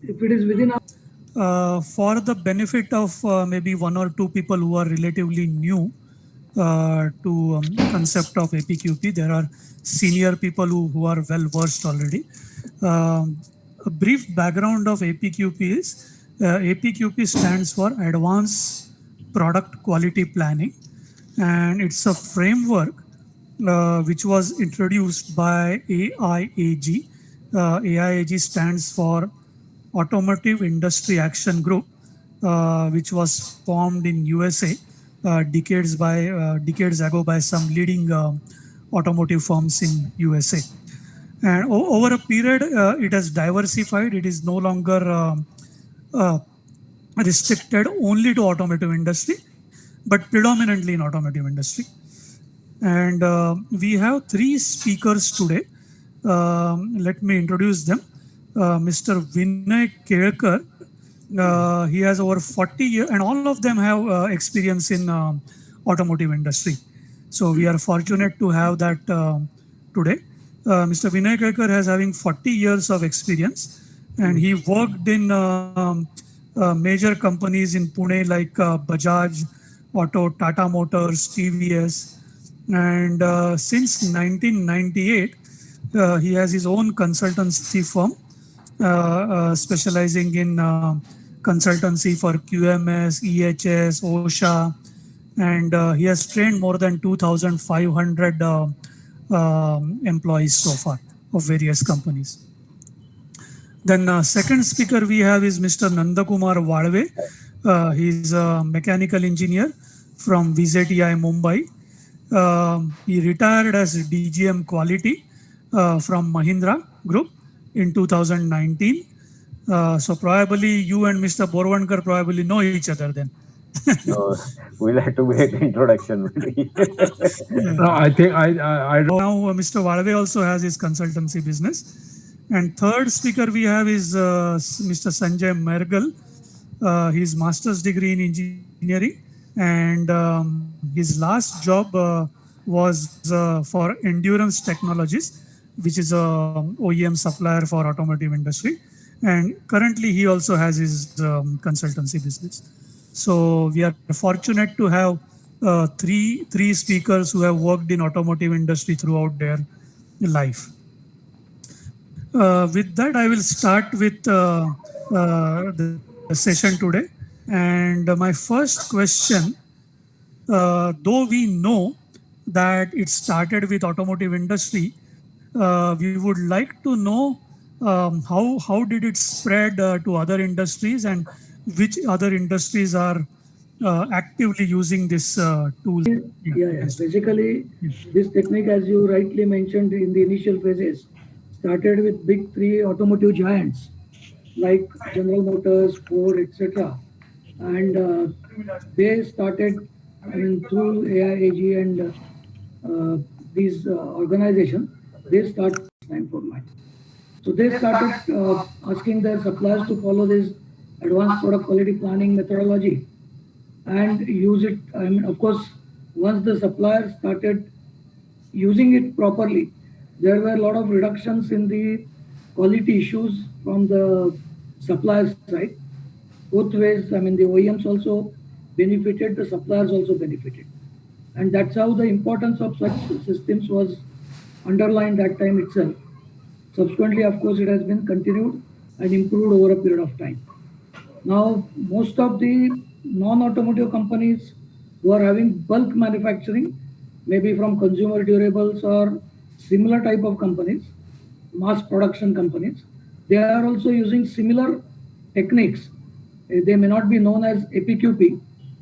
if it is within For the benefit of maybe one or two people who are relatively new to concept of APQP, there are senior people who are well versed already. A brief background of APQP is APQP stands for Advanced Product Quality Planning, and it's a framework which was introduced by AIAG. AIAG stands for Automotive Industry Action Group, which was formed in USA decades ago by some leading automotive firms in USA. And over a period, it has diversified. It is no longer uh, restricted only to automotive industry, but predominantly in automotive industry. And we have three speakers today. Let me introduce them. Mr. Vinay Kelkar. He has over 40 years, and all of them have experience in automotive industry. So we are fortunate to have that today. Mr. Vinay Kelkar has having 40 years of experience, and he worked in major companies in Pune like Bajaj Auto, Tata Motors, TVS, and since 1998, he has his own consultancy firm specializing in consultancy for QMS, EHS, OSHA, and he has trained more than 2,500 employees so far of various companies. Then second speaker we have is Mr. Nandakumar Valve. He is a mechanical engineer from VZTI Mumbai. He retired as DGM Quality from Mahindra Group in 2019. So probably you and Mr. Borwankar probably know each other then. No, we'll have to make introduction. No, I think I don't. Now Mr. Valve also has his consultancy business. And third speaker we have is Mr. Sanjay Mergal. His master's degree in engineering, and his last job was for Endurance Technologies, which is a OEM supplier for automotive industry. And currently he also has his consultancy business. So we are fortunate to have three speakers who have worked in automotive industry throughout their life. With that, I will start with the session today. And my first question, though we know that it started with automotive industry, we would like to know how did it spread to other industries, and which other industries are actively using this tool. Basically, this technique, as you rightly mentioned in the initial phases, started with big three automotive giants like General Motors, Ford, etc. And they started, I mean, through AIAG and these organizations, they started time format. So they started asking their suppliers to follow this advanced product quality planning methodology and use it. I mean, of course, once the suppliers started using it properly, there were a lot of reductions in the quality issues from the supplier side. Both ways, I mean, the OEMs also benefited, the suppliers also benefited. And that's how the importance of such systems was underlined that time itself. Subsequently, of course, it has been continued and improved over a period of time. Now, most of the non-automotive companies who are having bulk manufacturing, maybe from consumer durables or similar type of companies, mass production companies, they are also using similar techniques. They may not be known as APQP,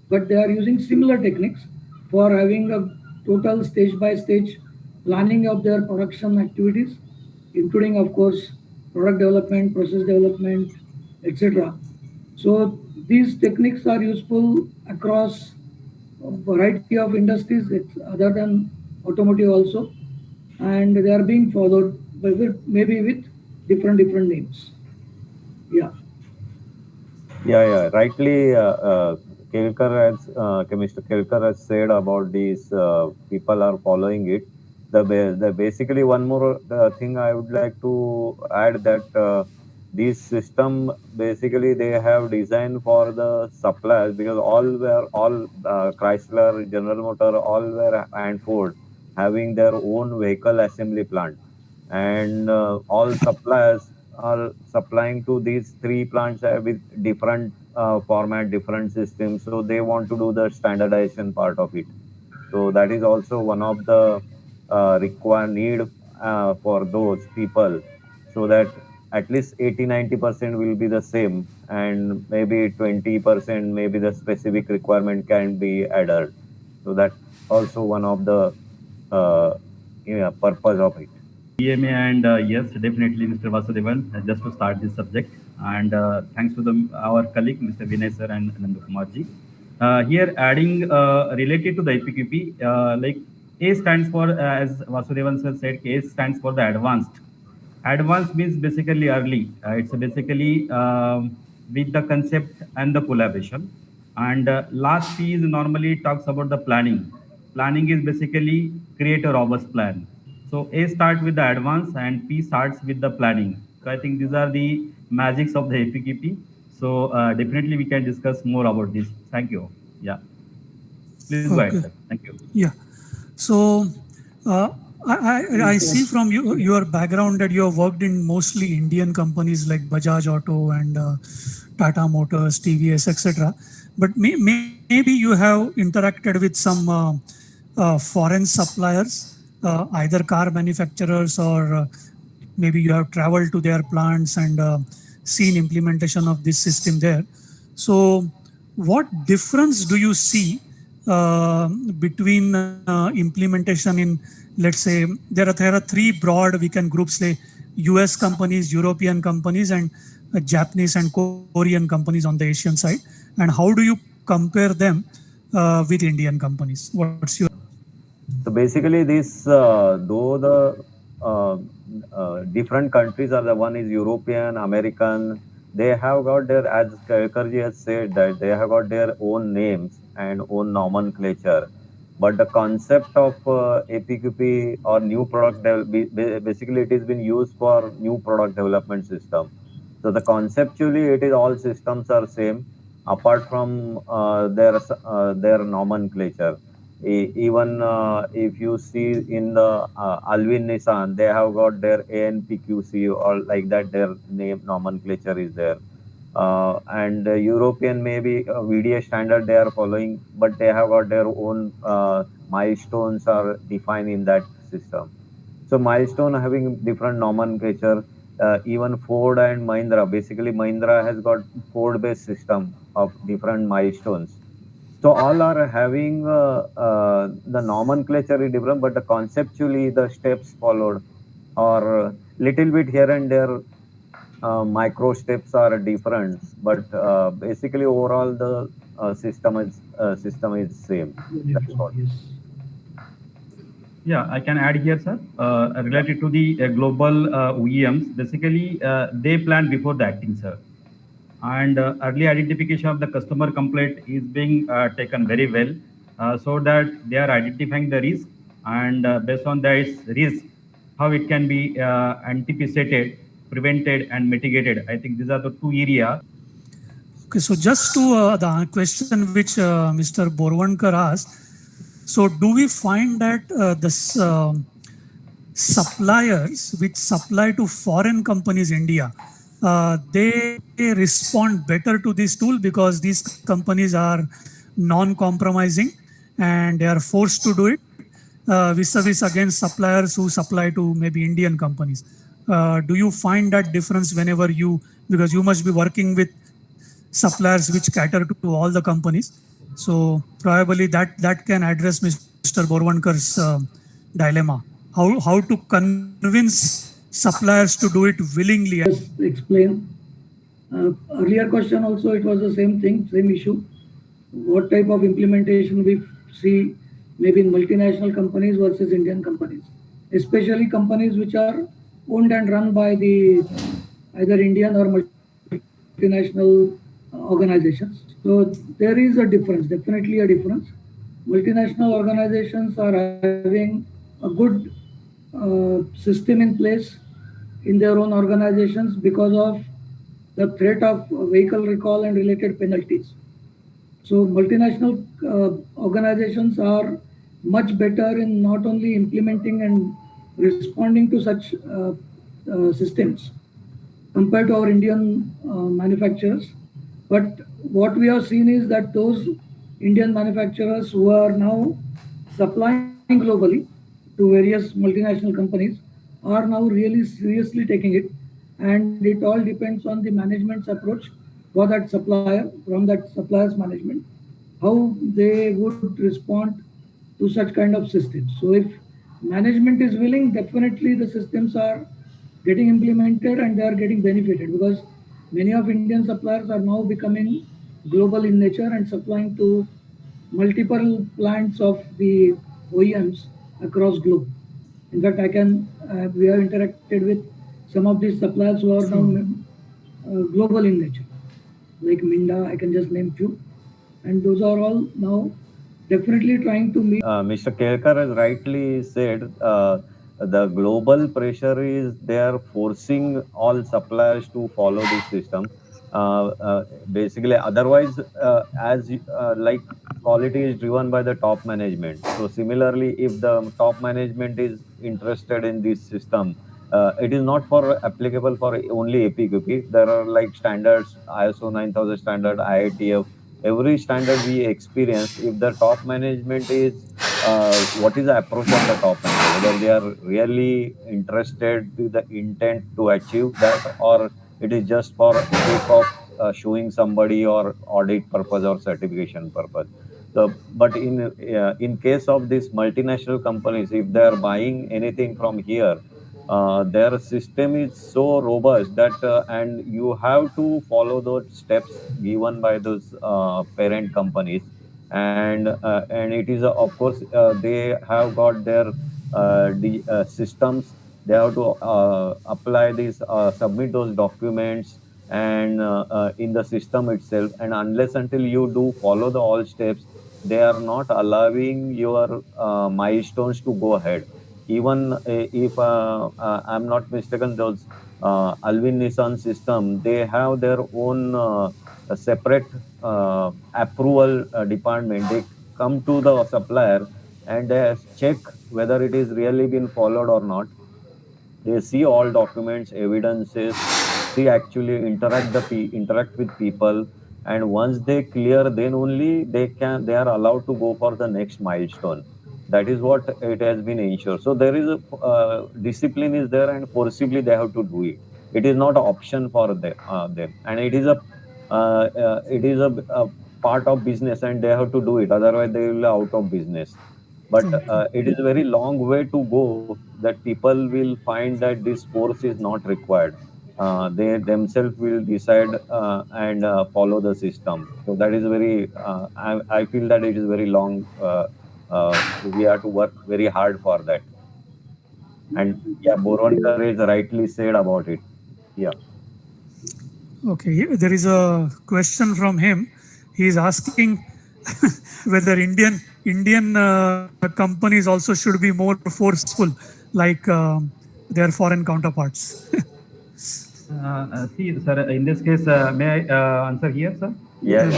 but they are using similar techniques for having a total stage by stage planning of their production activities, including, of course, product development, process development, etc. So these techniques are useful across a variety of industries, other than automotive also, and they are being followed maybe with different names. Yeah. Yeah. Rightly, Mr. Kelkar has said about these. People are following it. The basically one more thing I would like to add that this system basically they have designed for the suppliers, because all Chrysler, General Motor, all were and Ford having their own vehicle assembly plant, and all suppliers are supplying to these three plants with different format, different systems. So they want to do the standardization part of it. So that is also one of the require need for those people, so that at least 80-90% will be the same, and maybe 20% maybe the specific requirement can be added. So that also one of the purpose of it. EMA and yes, definitely, Mr. Vasudevan, just to start this subject. And thanks to our colleague, Mr. Vinay sir and Nandu Kumar ji. Here, adding related to the APQP, like A stands for, as Vasudevan sir said, A stands for the advanced. Advanced means basically early. It's basically with the concept and the collaboration. And last P is normally talks about the planning. Planning is basically create a robust plan. So A starts with the advance and P starts with the planning. So I think these are the magics of the APKP. So definitely we can discuss more about this. Thank you. Yeah. Please go ahead, Okay. sir. Thank you. Yeah. So I see from your background that you have worked in mostly Indian companies like Bajaj Auto and Tata Motors, TVS, etc. But maybe you have interacted with some foreign suppliers, either car manufacturers or maybe you have traveled to their plants and seen implementation of this system there. So what difference do you see between implementation in, let's say, there are three broad we can groups, say US companies, European companies, and Japanese and Korean companies on the Asian side, and how do you compare them with Indian companies? What's your So basically, this though the different countries are, the one is European, American, they have got their, as Karji has said, that they have got their own names and own nomenclature. But the concept of APQP or new product, basically it has been used for new product development system. So the conceptually, it is all systems are same, apart from their nomenclature. Even if you see in the Alvin Nissan, they have got their ANPQC or like that. Their name nomenclature is there. And European maybe VDA standard they are following, but they have got their own milestones are defined in that system. So milestone having different nomenclature. Even Ford and Mahindra, basically Mahindra has got Ford-based system of different milestones. So all are having the nomenclature is different, but the conceptually the steps followed or little bit here and there micro steps are different, but basically overall the system is same. That's what. Yes. Yeah, I can add here, sir. Related to the global OEMs, basically they plan before the acting, sir. And early identification of the customer complaint is being taken very well, so that they are identifying the risk, and based on that risk, how it can be anticipated, prevented, and mitigated. I think these are the two areas. okay? So just to the question which Mr. Borwankar asked. So do we find that this suppliers which supply to foreign companies India, they respond better to this tool because these companies are non-compromising and they are forced to do it vis-a-vis against suppliers who supply to maybe Indian companies. Do you find that difference whenever you, because you must be working with suppliers which cater to all the companies. So probably that can address Mr. Borwankar's dilemma. How to convince suppliers to do it willingly. Just explain. Earlier question also, it was the same thing, same issue. What type of implementation we see maybe in multinational companies versus Indian companies, especially companies which are owned and run by the either Indian or multinational organizations. So there is a difference, definitely a difference. Multinational organizations are having a good system in place in their own organizations because of the threat of vehicle recall and related penalties. So multinational organizations are much better in not only implementing and responding to such systems compared to our Indian manufacturers. But what we have seen is that those Indian manufacturers who are now supplying globally to various multinational companies are now really seriously taking it. And it all depends on the management's approach for that supplier, from that supplier's management, how they would respond to such kind of systems. So if management is willing, definitely the systems are getting implemented and they are getting benefited, because many of Indian suppliers are now becoming global in nature and supplying to multiple plants of the OEMs across globe. In fact, we have interacted with some of these suppliers who are now Sure. global in nature, like Minda, I can just name few. And those are all now definitely trying to meet. Mr. Kelkar has rightly said the global pressure is they are forcing all suppliers to follow this system. Basically, otherwise, like quality is driven by the top management. So similarly, if the top management is interested in this system, it is not for applicable for only APQP. There are like standards, ISO 9000 standard, IATF. Every standard we experience, if the top management is what is the approach of the top manager, whether they are really interested with the intent to achieve that, or it is just for sake of showing somebody or audit purpose or certification purpose. So, but in case of these multinational companies, if they are buying anything from here, their system is so robust that and you have to follow those steps given by those parent companies, and it is of course they have got their systems. They have to apply these submit those documents and in the system itself, and unless until you do follow the all steps, they are not allowing your milestones to go ahead. Even if I'm not mistaken, those Alvin Nissan system, they have their own a separate approval department. They come to the supplier and they check whether it is really been followed or not. They see all documents, evidences, see actually interact with people, and once they clear, then only they are allowed to go for the next milestone. That is what it has been ensured. So there is a discipline is there, and forcibly they have to do it. It is not an option for them, and it is a part of business, and they have to do it. Otherwise, they will be out of business. But Okay. it is a very long way to go that people will find that this course is not required. They themselves will decide and follow the system. So that is I feel that it is very long. We have to work very hard for that. And yeah, Borwankar is rightly said about it. Yeah. Okay. There is a question from him. He is asking whether Indian companies also should be more forceful, like their foreign counterparts. See, sir, in this case, may I answer here, sir? Yes.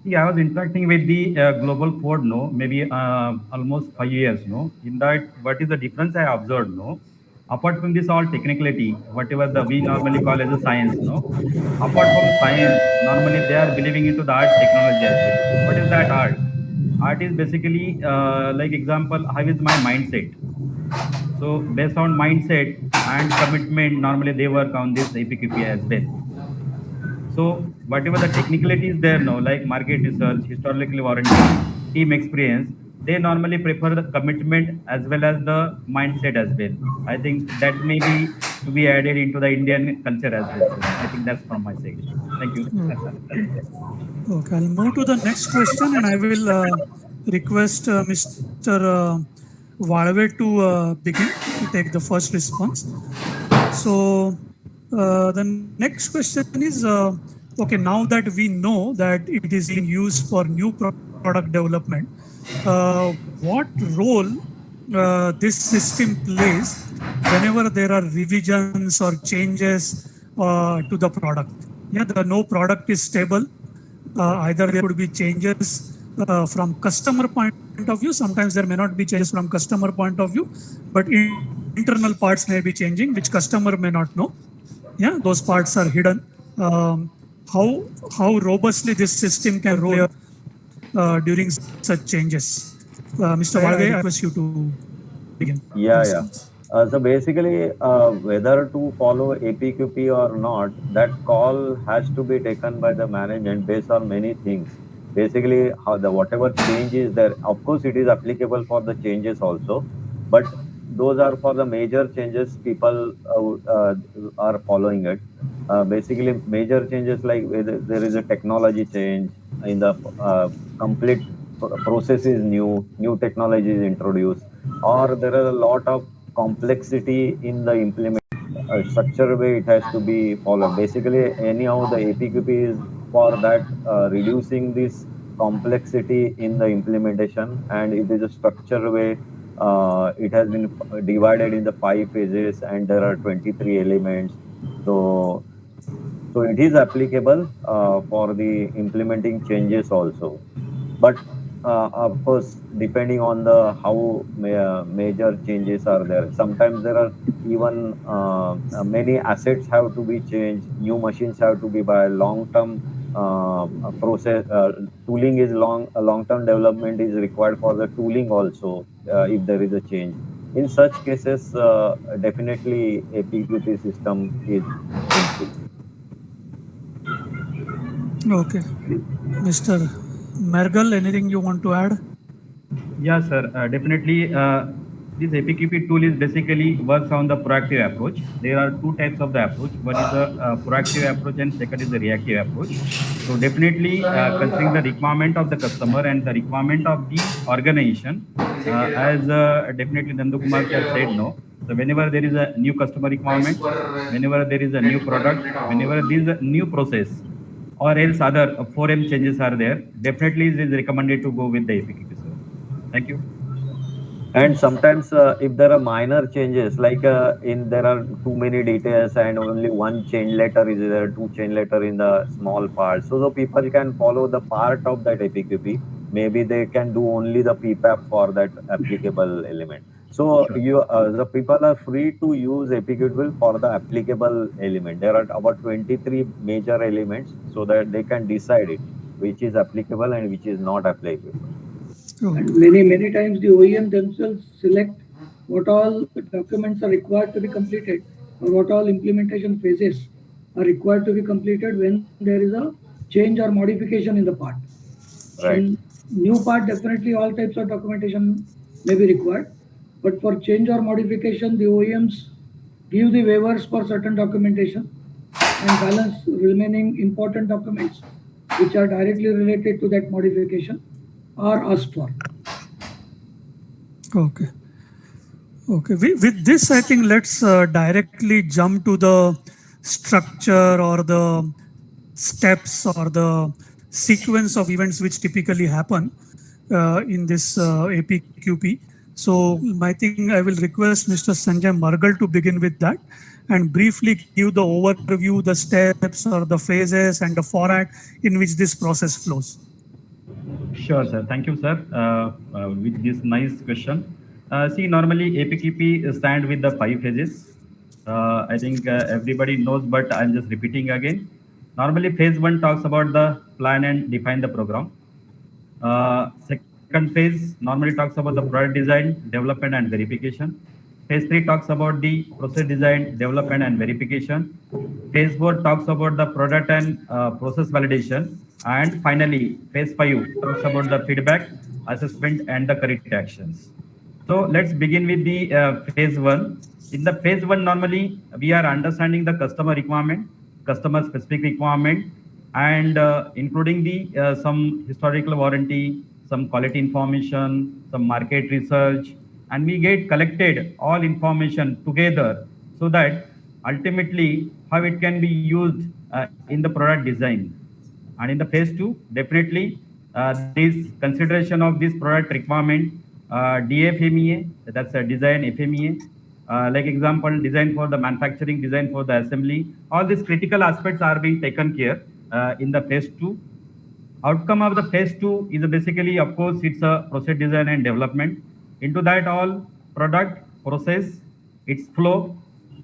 See, I was interacting with the global code, no, maybe almost 5 years, no. In that, what is the difference I observed, no? Apart from this all technicality, whatever the we normally call as a science, no. Apart from science, normally they are believing into the art technology as well. What is that art? Art is basically like example, how is my mindset? So based on mindset and commitment, normally they work on this APQP as well. So whatever the technicality is there now, like market research, historically warranted, team experience, they normally prefer the commitment as well as the mindset as well. I think that may be to be added into the Indian culture as well, sir. I think that's from my side. Thank you. Okay, I'll move to the next question, and I will request Mr. Valve to begin to take the first response. So the next question is, okay, now that we know that it is being used for new product development, what role this system plays whenever there are revisions or changes to the product? Yeah, the no product is stable. Either there could be changes from customer point of view. Sometimes there may not be changes from customer point of view, but internal parts may be changing, which customer may not know. Yeah, those parts are hidden. Um, how robustly this system can roll during such changes? Mr. Valve, I request you to begin. Yeah, yeah. So basically, whether to follow APQP or not, that call has to be taken by the management based on many things. Basically, how the whatever change is there, of course, it is applicable for the changes also, but those are for the major changes people are following it. Basically, major changes like whether there is a technology change in the complete process is new technology is introduced, or there are a lot of complexity in the implement structure way it has to be followed. Basically, anyhow, the APQP is for that reducing this complexity in the implementation, and it is a structure way. It has been divided in the 5 phases, and there are 23 elements. So, so it is applicable for the implementing changes also. But of course, depending on the how major changes are there, sometimes there are even many assets have to be changed, new machines have to be by long term process. Tooling is long term development is required for the tooling also, if there is a change. In such cases, definitely a PQP system is helpful. Okay, Mr. Mergal, anything you want to add? Yeah, sir. Definitely, this APQP tool is basically works on the proactive approach. There are two types of the approach. One is the proactive approach, and second is the reactive approach. So definitely, considering the requirement of the customer and the requirement of the organization, as definitely Nandu Kumar sir said, no. So whenever there is a new customer requirement, whenever there is a new product, whenever there is a new process, or else other 4M changes are there, definitely it is recommended to go with the APQP, sir. Thank you. And sometimes if there are minor changes, like in there are too many details and only one chain letter is there, two chain letter in the small part, so the people can follow the part of that APQP. Maybe they can do only the PPAP for that applicable element. So Sure. you the people are free to use APQP for the applicable element. There are about 23 major elements, so that they can decide it which is applicable and which is not applicable. Oh, And many times the OEM themselves select what all documents are required to be completed, or what all implementation phases are required to be completed when there is a change or modification in the part. Right. In new part, definitely all types of documentation may be required. But for change or modification, the OEMs give the waivers for certain documentation and balance remaining important documents which are directly related to that modification are asked for. okay. Okay. With this, I think let's directly jump to the structure or the steps or the sequence of events which typically happen in this APQP. So I think I will request Mr. Sanjay Margal to begin with that and briefly give the overview, the steps or the phases and the format in which this process flows. Sure, sir. Thank you, sir, with this nice question. See, normally APQP stand with the 5 phases. I think everybody knows, but I'm just repeating again. Normally, phase 1 talks about the plan and define the program. Second phase normally talks about the product design, development, and verification. Phase 3 talks about the process design, development, and verification. Phase 4 talks about the product and process validation. And finally, phase 5 talks about the feedback, assessment, and the correct actions. So let's begin with the phase 1. In the phase 1, normally we are understanding the customer requirement, customer specific requirement, and including the some historical warranty, some quality information, some market research, and we get collected all information together so that ultimately how it can be used in the product design. And in the phase 2, definitely there is consideration of this product requirement, DFMEA, that's a design FMEA, like example, design for the manufacturing, design for the assembly. All these critical aspects are being taken care in the phase 2. Outcome of the phase 2 is basically, of course, it's a process design and development. Into that, all product, process, its flow,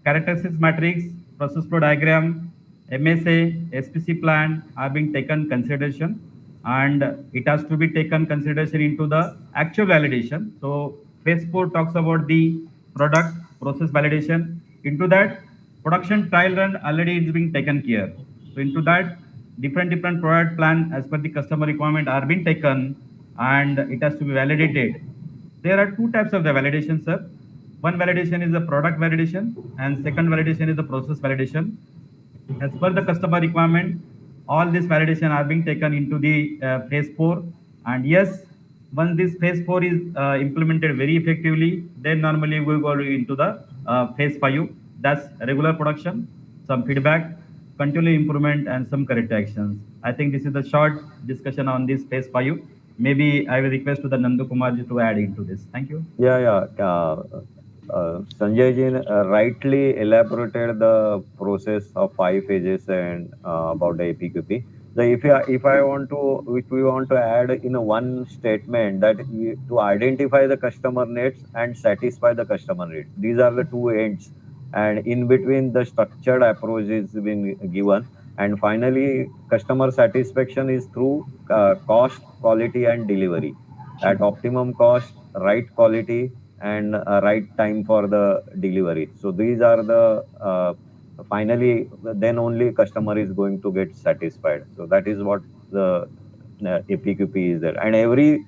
characteristics matrix, process flow diagram, MSA, SPC plan are being taken consideration, and it has to be taken consideration into the actual validation. So phase 4 talks about the product process validation. Into that, production trial run already is being taken care. So into that, different product plan as per the customer requirement are being taken, and it has to be validated. There are two types of the validation, sir. One validation is the product validation, and second validation is the process validation. As per the customer requirement, all this validation are being taken into the phase 4. And yes, once this phase 4 is implemented very effectively, then normally we go into the phase 5. That's regular production, some feedback, continual improvement, and some corrective actions. I think this is the short discussion on this phase 5. Maybe I will request to the Nandu Kumarji to add into this. Thank you. Yeah. Sanjay ji rightly elaborated the process of 5 phases and about the APQP. So if we want to add in a one statement that to identify the customer needs and satisfy the customer needs, these are the two ends, and in between the structured approach is been given, and finally customer satisfaction is through cost, quality, and delivery at optimum cost, right quality, and right time for the delivery. So these are the finally then only customer is going to get satisfied. So that is what the APQP is there, and every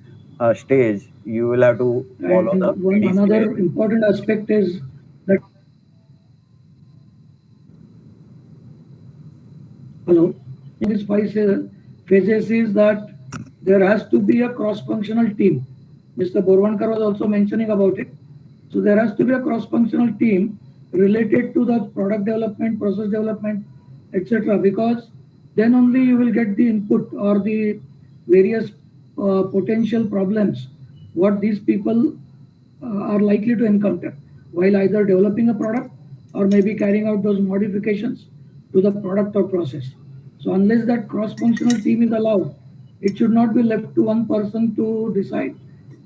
stage you will have to follow And the another important aspect is that these 5 phases is that there has to be a cross-functional team. Mr. Borwankar was also mentioning about it. So there has to be a cross-functional team related to the product development, process development, etc. Because then only you will get the input or the various potential problems what these people are likely to encounter while either developing a product or maybe carrying out those modifications to the product or process. So unless that cross-functional team is allowed, it should not be left to one person to decide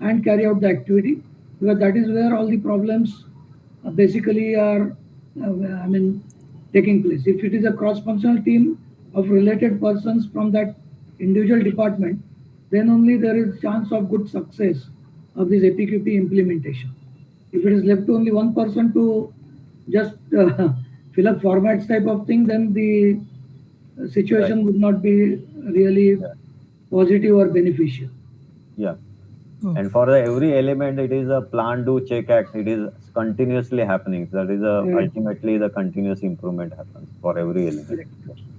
and carry out the activity, because that is where all the problems basically are taking place. If it is a cross-functional team of related persons from that individual department, then only there is chance of good success of this APQP implementation. If it is left to only one person to just fill up formats type of thing, then the situation would not be really positive or beneficial. Yeah. And for every element, it is a plan, do, check, act. It is continuously happening. That is ultimately the continuous improvement happens for every element.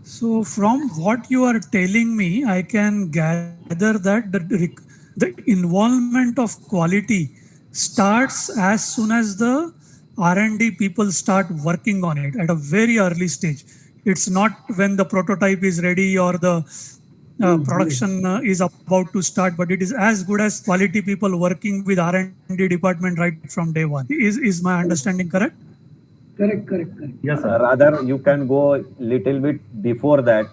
So from what you are telling me, I can gather that the involvement of quality starts as soon as the R&D people start working on it at a very early stage. It's not when the prototype is ready or the production is about to start, but it is as good as quality people working with R&D department right from day one. Is my understanding correct? Correct. Yes, sir. Rather, you can go little bit before that,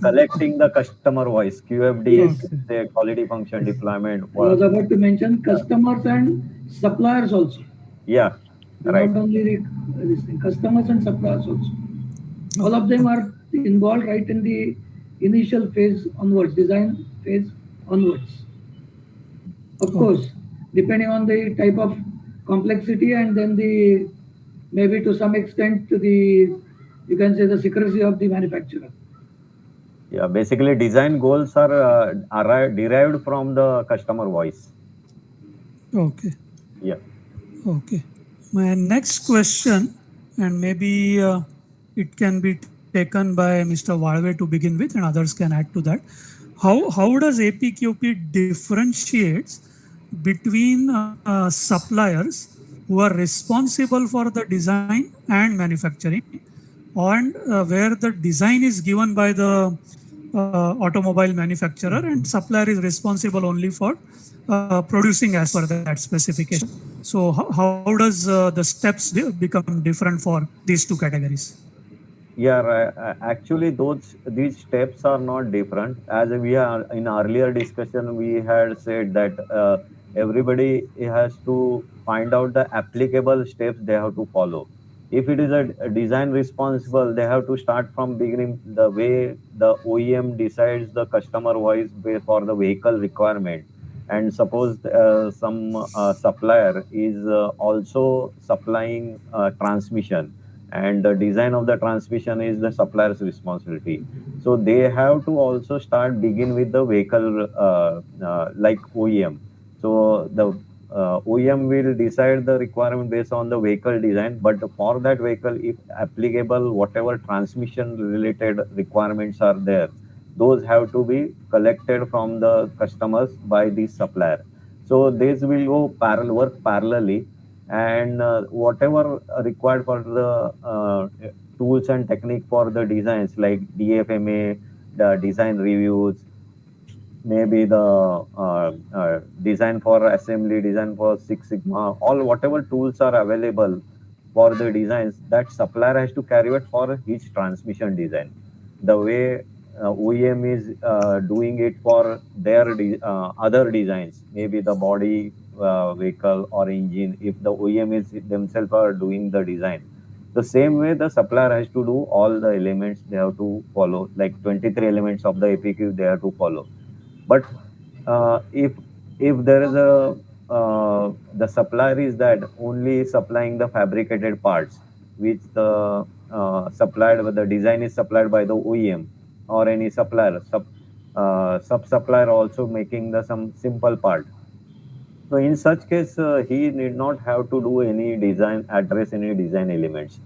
collecting the customer voice, QFD, the quality function deployment. I was about to mention customers and suppliers also. Yeah, right. Not only the customers and suppliers also. All of them are involved right in the initial phase onwards, design phase onwards. Of course, depending on the type of complexity and then the maybe to some extent you can say the secrecy of the manufacturer. Yeah, basically design goals are derived from the customer voice. Okay. Yeah. Okay. My next question, and maybe it can be taken by Mr. Valve to begin with, and others can add to that. How does APQP differentiates between suppliers who are responsible for the design and manufacturing, and where the design is given by the automobile manufacturer and supplier is responsible only for producing as per that specification? So how does the steps become different for these two categories? Yeah, actually, these steps are not different. As we are in earlier discussion, we had said that everybody has to find out the applicable steps they have to follow. If it is a design responsible, they have to start from beginning the way the OEM decides the customer voice for the vehicle requirement. And suppose some supplier is also supplying transmission, and the design of the transmission is the supplier's responsibility. So they have to also start begin with the vehicle like OEM. So the OEM will decide the requirement based on the vehicle design, but for that vehicle, if applicable, whatever transmission related requirements are there, those have to be collected from the customers by the supplier. So this will go work parallelly, and whatever required for the tools and technique for the designs like DFMA, the design reviews, maybe the design for assembly, design for Six Sigma, all whatever tools are available for the designs, that supplier has to carry it for his transmission design. The way OEM is doing it for their other designs, maybe the body, vehicle or engine, if the OEM is themselves are doing the design. The same way the supplier has to do all the elements they have to follow, like 23 elements of the APQ they have to follow. But if there is a the supplier is that only supplying the fabricated parts, which the supplied with the design is supplied by the OEM or any supplier, sub supplier also making the some simple part. So in such case, he need not have to do any design, address any design elements,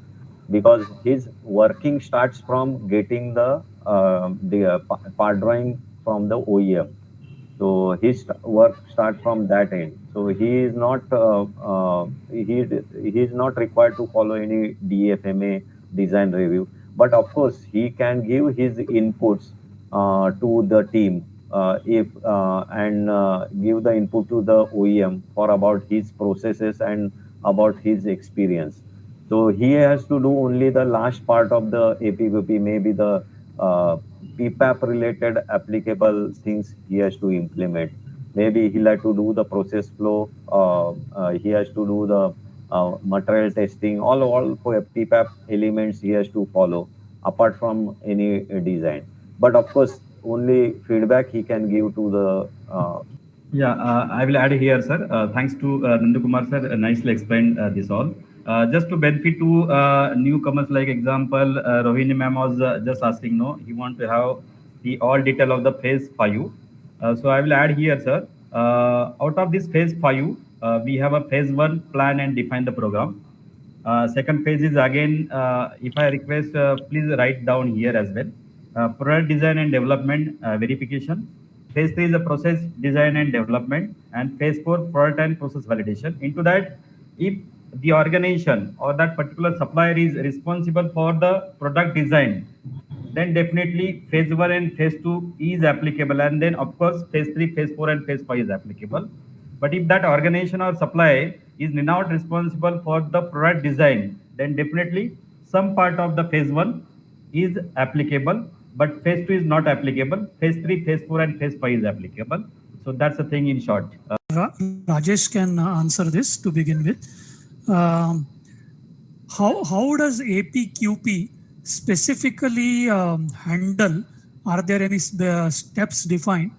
because his working starts from getting the part drawing from the OEM. So his work start from that end. So he is not required to follow any DFMA design review. But of course, he can give his inputs to the team if and give the input to the OEM for about his processes and about his experience. So he has to do only the last part of the APQP, maybe the PPAP related applicable things he has to implement. Maybe he'll have to do the process flow. He has to do the material testing. All for PPAP elements he has to follow apart from any design. But of course, only feedback he can give to the. Yeah, I will add here, sir. Thanks to Nandakumar, sir, nicely explained this all. Just to benefit to newcomers, like example, Rohini ma'am was just asking, no, he want to have the all detail of the phase 5. So I will add here, sir. Out of this phase 5, we have a phase 1 plan and define the program. Second phase is again, if I request, please write down here as well. Product design and development verification. Phase 3 is the process design and development, and phase 4 product and process validation. Into that, if the organization or that particular supplier is responsible for the product design, then definitely phase 1 and phase 2 is applicable, and then of course phase 3, phase 4 and phase 5 is applicable. But if that organization or supplier is not responsible for the product design, then definitely some part of the phase 1 is applicable, but phase 2 is not applicable. Phase 3, phase 4 and phase 5 is applicable. So that's the thing in short. Rajesh can answer this to begin with. How does APQP specifically handle? Are there any steps defined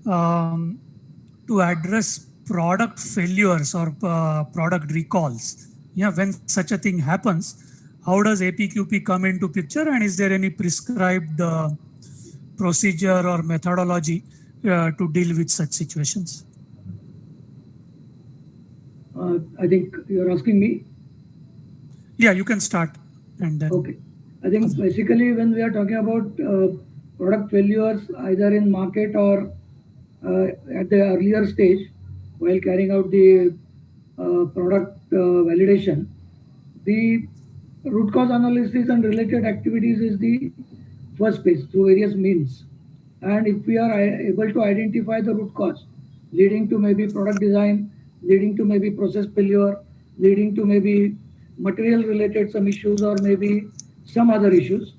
to address product failures or product recalls? Yeah, when such a thing happens, how does APQP come into picture, and is there any prescribed procedure or methodology to deal with such situations? I think you're asking me. Yeah, you can start and then. Okay. I think basically when we are talking about product failures, either in market or at the earlier stage, while carrying out the product validation, the root cause analysis and related activities is the first phase through various means. And if we are able to identify the root cause leading to maybe product design leading to maybe process failure, leading to maybe material related some issues or maybe some other issues,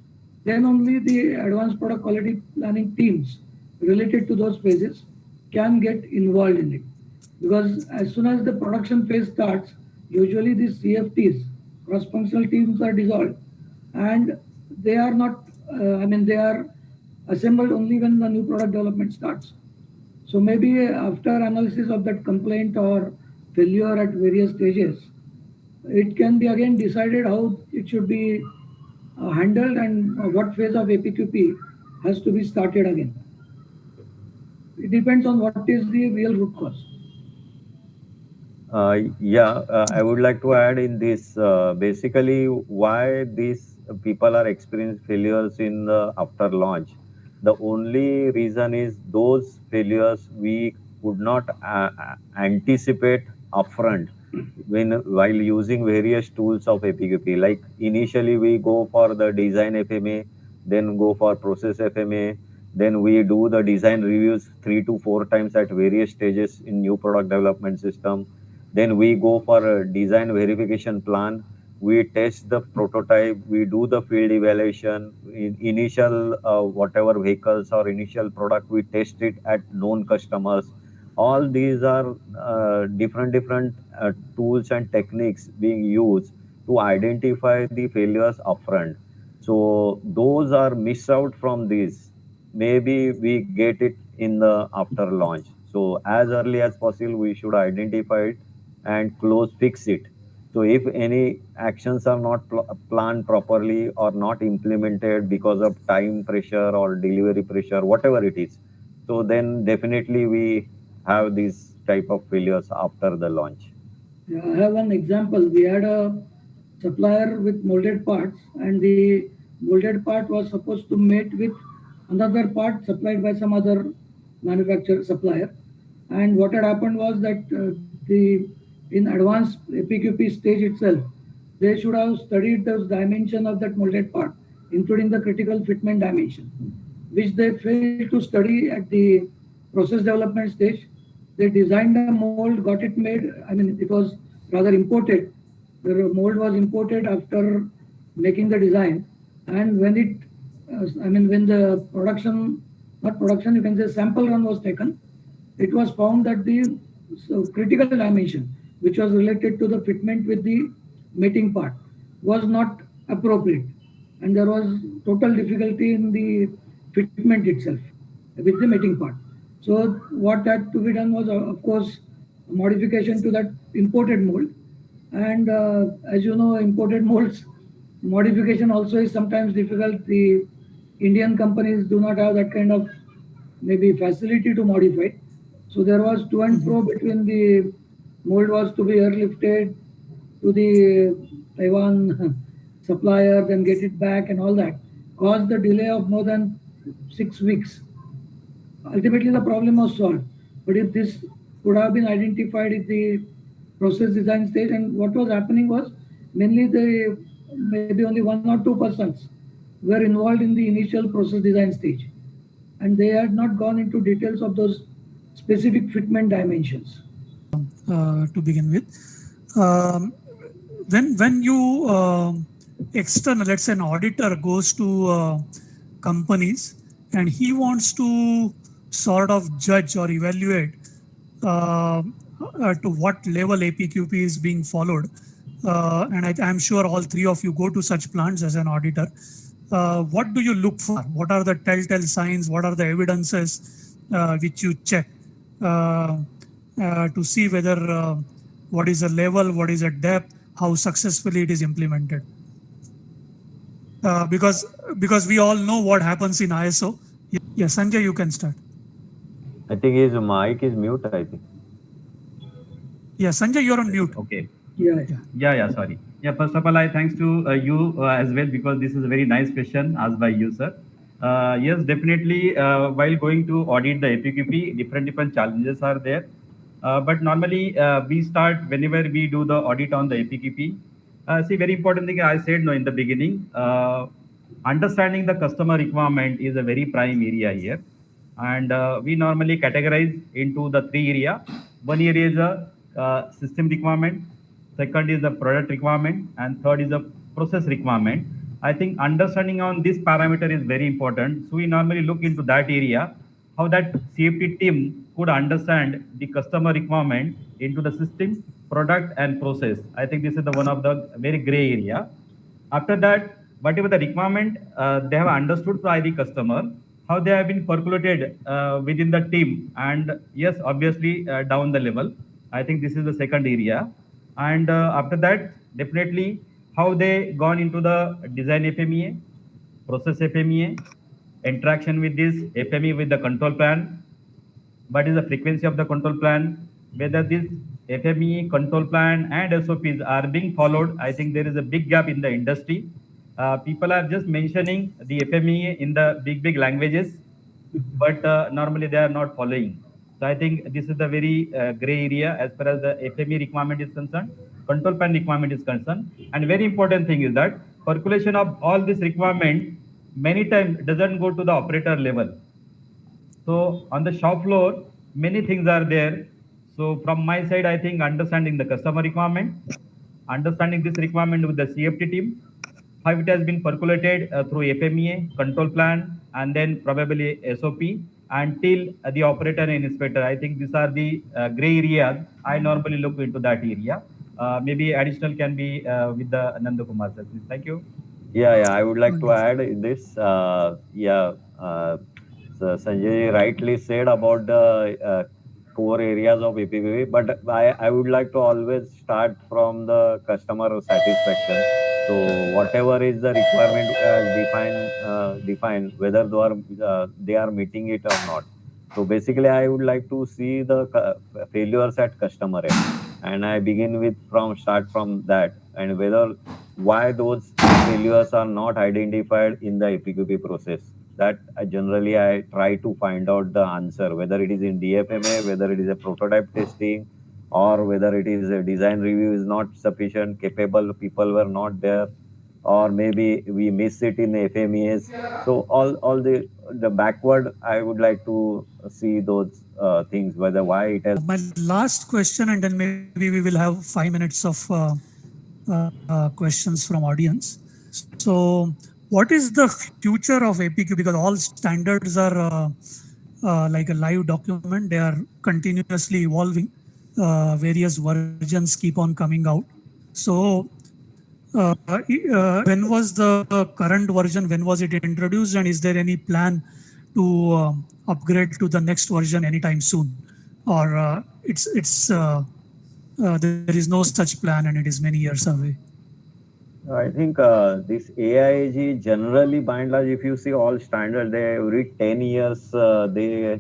then only the advanced product quality planning teams related to those phases can get involved in it. Because as soon as the production phase starts, usually these CFTs, cross-functional teams, are dissolved, and they are not, they are assembled only when the new product development starts. So maybe after analysis of that complaint or failure at various stages, it can be again decided how it should be handled and what phase of APQP has to be started again. It depends on what is the real root cause. I would like to add in this. Basically, why these people are experiencing failures in the after launch. The only reason is those failures we could not anticipate upfront while using various tools of APQP. Like initially, we go for the design FMA, then go for process FMA, then we do the design reviews 3 to 4 times at various stages in new product development system. Then we go for a design verification plan. We test the prototype. We do the field evaluation. In initial whatever vehicles or initial product, we test it at known customers. All these are different tools and techniques being used to identify the failures upfront. So those are missed out from these. Maybe we get it in the after launch. So as early as possible, we should identify it and fix it. So if any actions are not planned properly or not implemented because of time pressure or delivery pressure, whatever it is, so then definitely we have these type of failures after the launch. Yeah, I have one example. We had a supplier with molded parts, and the molded part was supposed to mate with another part supplied by some other manufacturer supplier. And what had happened was that the in advanced APQP stage itself, they should have studied those dimension of that molded part, including the critical fitment dimension, which they failed to study at the process development stage. They designed a mold, got it made. It was rather imported. The mold was imported after making the design, and when when the production, not production, you can say sample run was taken, it was found that the critical dimension, which was related to the fitment with the mating part, was not appropriate, and there was total difficulty in the fitment itself with the mating part. So what had to be done was, of course, modification to that imported mold. And as you know, imported molds modification also is sometimes difficult. The Indian companies do not have that kind of maybe facility to modify. So there was to and fro between the mold was to be airlifted to the Taiwan supplier, then get it back and all that, caused the delay of more than 6 weeks. Ultimately, the problem was solved. But if this could have been identified at the process design stage, and what was happening was mainly maybe only 1 or 2% were involved in the initial process design stage, and they had not gone into details of those specific fitment dimensions. To begin with, when you external, let's say an auditor goes to companies and he wants to sort of judge or evaluate to what level APQP is being followed, and I'm sure all three of you go to such plants as an auditor. What do you look for? What are the telltale signs? What are the evidences which you check to see whether what is the level, what is the depth, how successfully it is implemented? Because we all know what happens in ISO. Yeah, Sanjay, you can start. I think his mic is mute, I think. Yeah, Sanjay, you're on mute. Okay. Yeah. Sorry. Yeah, first of all, I thanks to you as well, because this is a very nice question asked by you, sir. Yes, definitely. While going to audit the APQP, different challenges are there. But normally we start whenever we do the audit on the APQP. See, very important thing I said no in the beginning. Understanding the customer requirement is a very prime area here, and we normally categorize into the 3 area. One area is system requirement, second is the product requirement, and third is the process requirement. I think understanding on this parameter is very important. So we normally look into that area, how that CFT team could understand the customer requirement into the system, product, and process. I think this is the one of the very gray area. After that, whatever the requirement they have understood by the customer, how they have been percolated within the team, and yes, obviously down the level. I think this is the second area. And after that, definitely how they gone into the design FMEA, process FMEA, interaction with this FME with the control plan, what is the frequency of the control plan, whether this FME control plan and SOPs are being followed. I think there is a big gap in the industry. People are just mentioning the FME in the big languages, but normally they are not following. So I think this is the very gray area as far as the FME requirement is concerned, control plan requirement is concerned. And very important thing is that percolation of all this requirement many times doesn't go to the operator level. So on the shop floor, many things are there. So from my side, I think understanding the customer requirement, understanding this requirement with the CFT team, how it has been percolated through FMEA, control plan, and then probably SOP until the operator and inspector. I think these are the gray areas. I normally look into that area. Maybe additional can be with the Nanda Kumar sir. Please. Thank you. Yeah, I would like to add in this. So Sanjay rightly said about the core areas of APQP, but I would like to always start from the customer satisfaction. So whatever is the requirement defined, whether they are meeting it or not. So basically, I would like to see the failures at customer end, and I begin with start from that, and whether why those failures are not identified in the APQP process. That generally I try to find out the answer, whether it is in DFMA, whether it is a prototype testing, or whether it is a design review is not sufficient, capable people were not there, or maybe we miss it in FMES. So all the backward, I would like to see those things, whether why it has. My last question, and then maybe we will have 5 minutes of questions from audience. So what is the future of APQ? Because all standards are like a live document. They are continuously evolving. Various versions keep on coming out. So when was the current version? When was it introduced? And is there any plan to upgrade to the next version anytime soon? Or there is no such plan and it is many years away? I think this AIAG generally, by and large, if you see all standards, they every 10 years they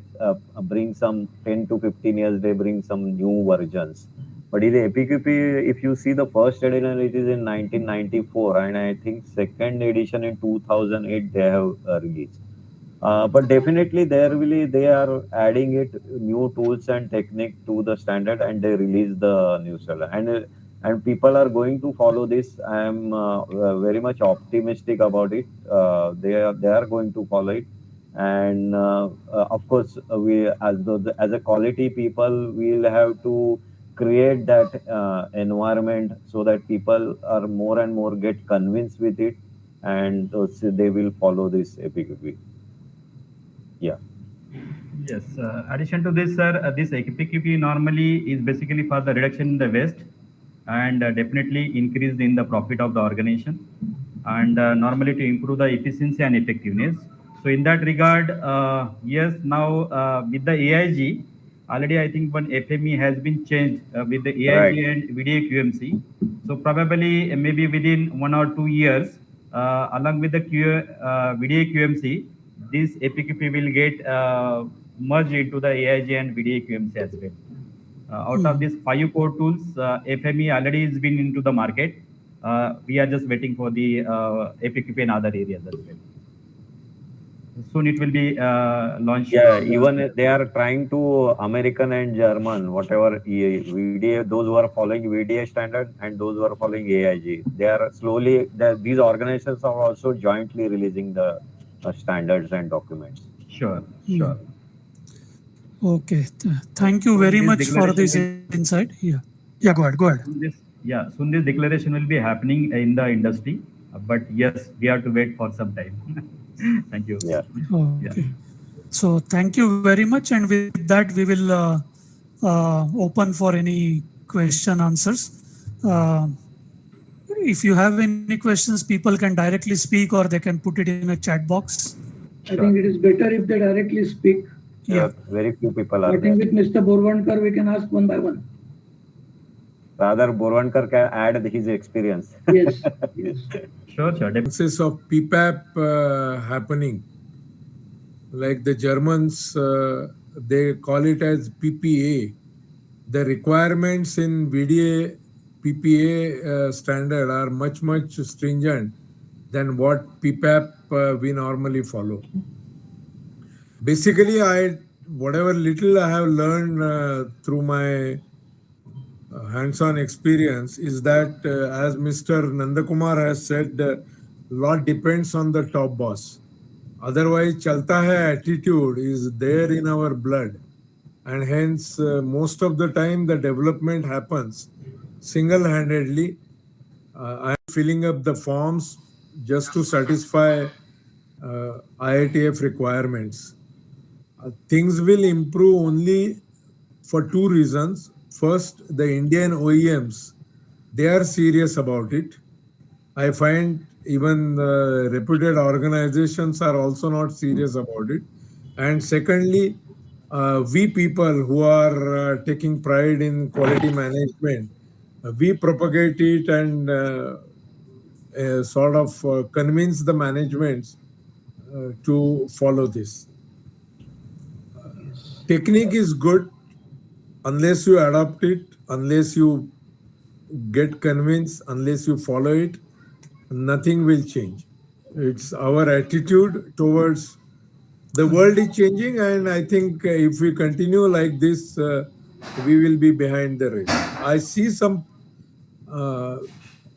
bring some 10 to 15 years they bring some new versions. But in the APQP, if you see the first edition, it is in 1994, and I think second edition in 2008 they have released. But definitely they are adding new tools and technique to the standard, and they release the new standard. And people are going to follow this. I am very much optimistic about it. They are going to follow it, and of course, we as a quality people, we'll have to create that environment so that people are more and more get convinced with it, and they will follow this APQP. Yeah. Yes. Addition to this, sir, this APQP normally is basically for the reduction in the waste, and definitely increased in the profit of the organization, and normally to improve the efficiency and effectiveness. So in that regard, yes, now with the AIG, already I think one FME has been changed with the AIG and VDA QMC. So probably maybe within 1 or 2 years, along with the VDA QMC, this APQP will get merged into the AIG and VDA QMC as well. Out of these 5 core tools, FME already has been into the market. We are just waiting for the APQP in other areas as well. Soon it will be launched. Yeah, even they are trying to American and German, whatever VDA, those who are following VDA standard and those who are following AIG. They are slowly, these organizations are also jointly releasing the standards and documents. Sure. Okay. Thank you very much for this insight. Yeah. Yeah, go ahead. Go ahead. Soon this declaration will be happening in the industry, but yes, we have to wait for some time. Thank you. Yeah. Yeah. Okay. So thank you very much. And with that, we will open for any question answers. Uh, if you have any questions, people can directly speak or they can put it in a chat box. I Sure. think it is better if they directly speak. Yeah. Very few people are Starting there. with Mr. Borvankar, we can ask one by one. Rather, Borvankar can add his experience. Yes, yes. Sure. Chances of PPAP happening, like the Germans, they call it as PPA. The requirements in VDA PPA standard are much stringent than what PPAP we normally follow. Basically, whatever little I have learned through my hands-on experience is that, as Mr. Nandakumar has said, a lot depends on the top boss. Otherwise, chalta hai attitude is there in our blood, and hence most of the time the development happens single-handedly. I am filling up the forms just to satisfy IITF requirements. Things will improve only for two reasons. First, the Indian OEMs, they are serious about it. I find even reputed organizations are also not serious about it. And secondly, we people who are taking pride in quality management, we propagate it and sort of convince the managements to follow this. Technique is good unless you adopt it, unless you get convinced, unless you follow it, nothing will change. It's our attitude towards the world is changing, and I think if we continue like this, we will be behind the race. I see some uh,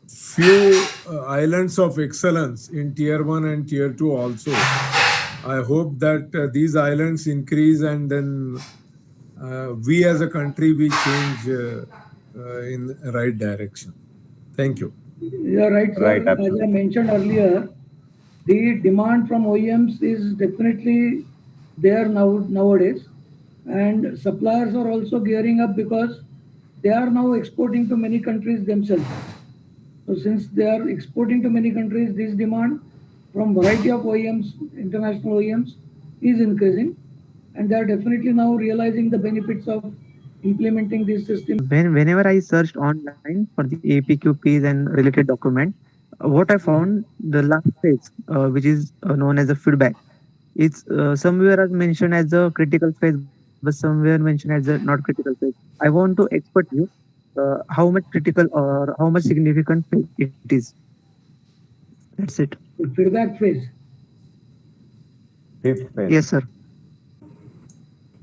few islands of excellence in tier 1 and tier 2 also. I hope that these islands increase, and then we as a country we change in the right direction. Thank you. You are right, sir. Right, As absolutely. I mentioned earlier, the demand from OEMs is definitely there nowadays, and suppliers are also gearing up because they are now exporting to many countries themselves. So since they are exporting to many countries, this demand from variety of OEMs, international OEMs, is increasing, and they are definitely now realizing the benefits of implementing this system. Whenever I searched online for the APQPs and related document, what I found the last phase, which is known as a feedback, it's somewhere as mentioned as a critical phase, but somewhere mentioned as a not critical phase. I want to expert you how much critical or how much significant phase it is. That's it. The feedback phase. Fifth Yes, phase. sir.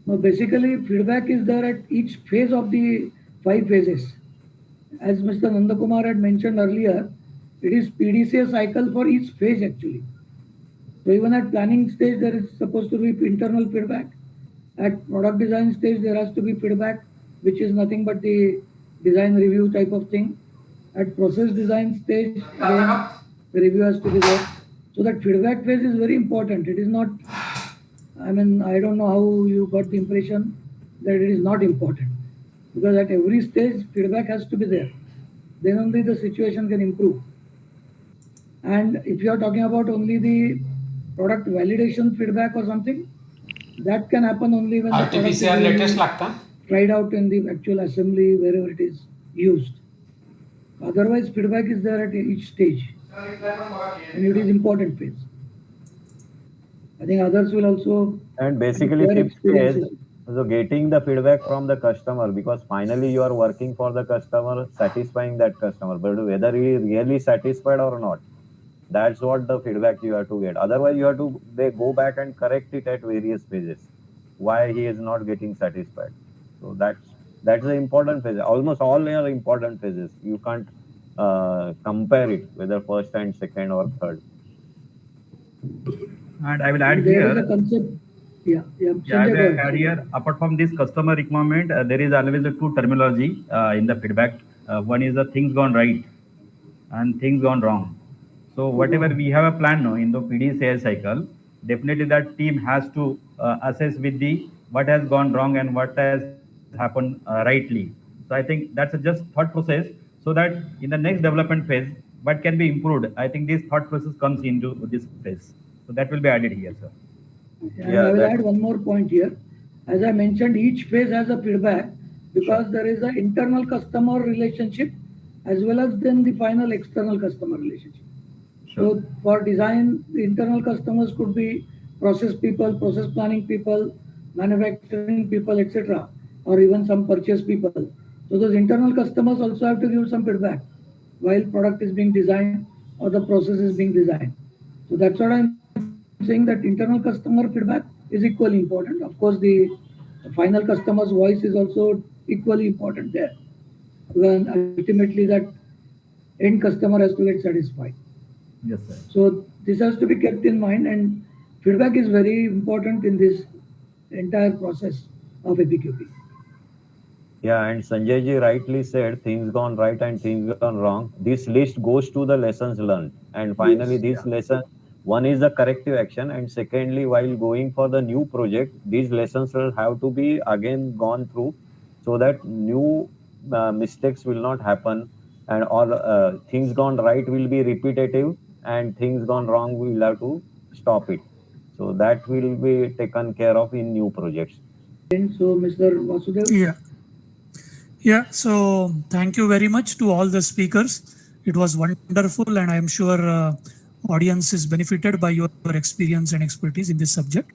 Now, basically, feedback is there at each phase of the 5 phases. As Mr. Nandakumar had mentioned earlier, it is PDCA cycle for each phase actually. So even at planning stage, there is supposed to be internal feedback. At product design stage, there has to be feedback, which is nothing but the design review type of thing. At process design stage, again, the review has to be there. So that feedback phase is very important. It is not, I mean, I don't know how you got the impression that it is not important. Because at every stage, feedback has to be there. Then only the situation can improve. And if you are talking about only the product validation feedback or something, that can happen only when the product is RT-PCR latest really लागता tried out in the actual assembly wherever it is used. Otherwise, feedback is there at each stage, and it is important phase. I think others will also And basically, their fifth phase, experiences. so getting the feedback from the customer, because finally you are working for the customer, satisfying that customer, but whether he is really satisfied or not, that's what the feedback you have to get. Otherwise, you have to they go back and correct it at various phases. Why he is not getting satisfied. So that's the important phase. Almost all are important phases. You can't compare it whether first and second or third. And I will add And there is a here. concept. Yeah, Yeah, Sanjay, go as I ahead. add here, apart from this customer requirement, there is always a two terminology in the feedback. One is the things gone right and things gone wrong. So whatever we have a plan now in the PD sales cycle, definitely that team has to assess with the what has gone wrong and what has happened rightly. So I think that's a just thought process so that in the next development phase, what can be improved. I think this thought process comes into this phase. So that will be added here, sir. And Yeah, I will that add one more point here. As I mentioned, each phase has a feedback because there is an internal customer relationship as well as then the final external customer relationship. Sure. So for design, the internal customers could be process people, process planning people, manufacturing people, etc., or even some purchase people. So those internal customers also have to give some feedback while product is being designed or the process is being designed. So that's what I'm saying, that internal customer feedback is equally important. Of course, the final customer's voice is also equally important there. When ultimately that end customer has to get satisfied. Yes, sir. So this has to be kept in mind, and feedback is very important in this entire process of APQP. Yeah, and Sanjay ji rightly said things gone right and things gone wrong. This list goes to the lessons learned. And finally, Yes, this lesson one is the corrective action, and secondly, while going for the new project, these lessons will have to be again gone through so that new mistakes will not happen, and all things gone right will be repetitive, and things gone wrong we will have to stop it. So that will be taken care of in new projects. and so Mr. Vasudev. Yeah. Yeah. So thank you very much to all the speakers. It was wonderful, and I'm sure audience is benefited by your experience and expertise in this subject.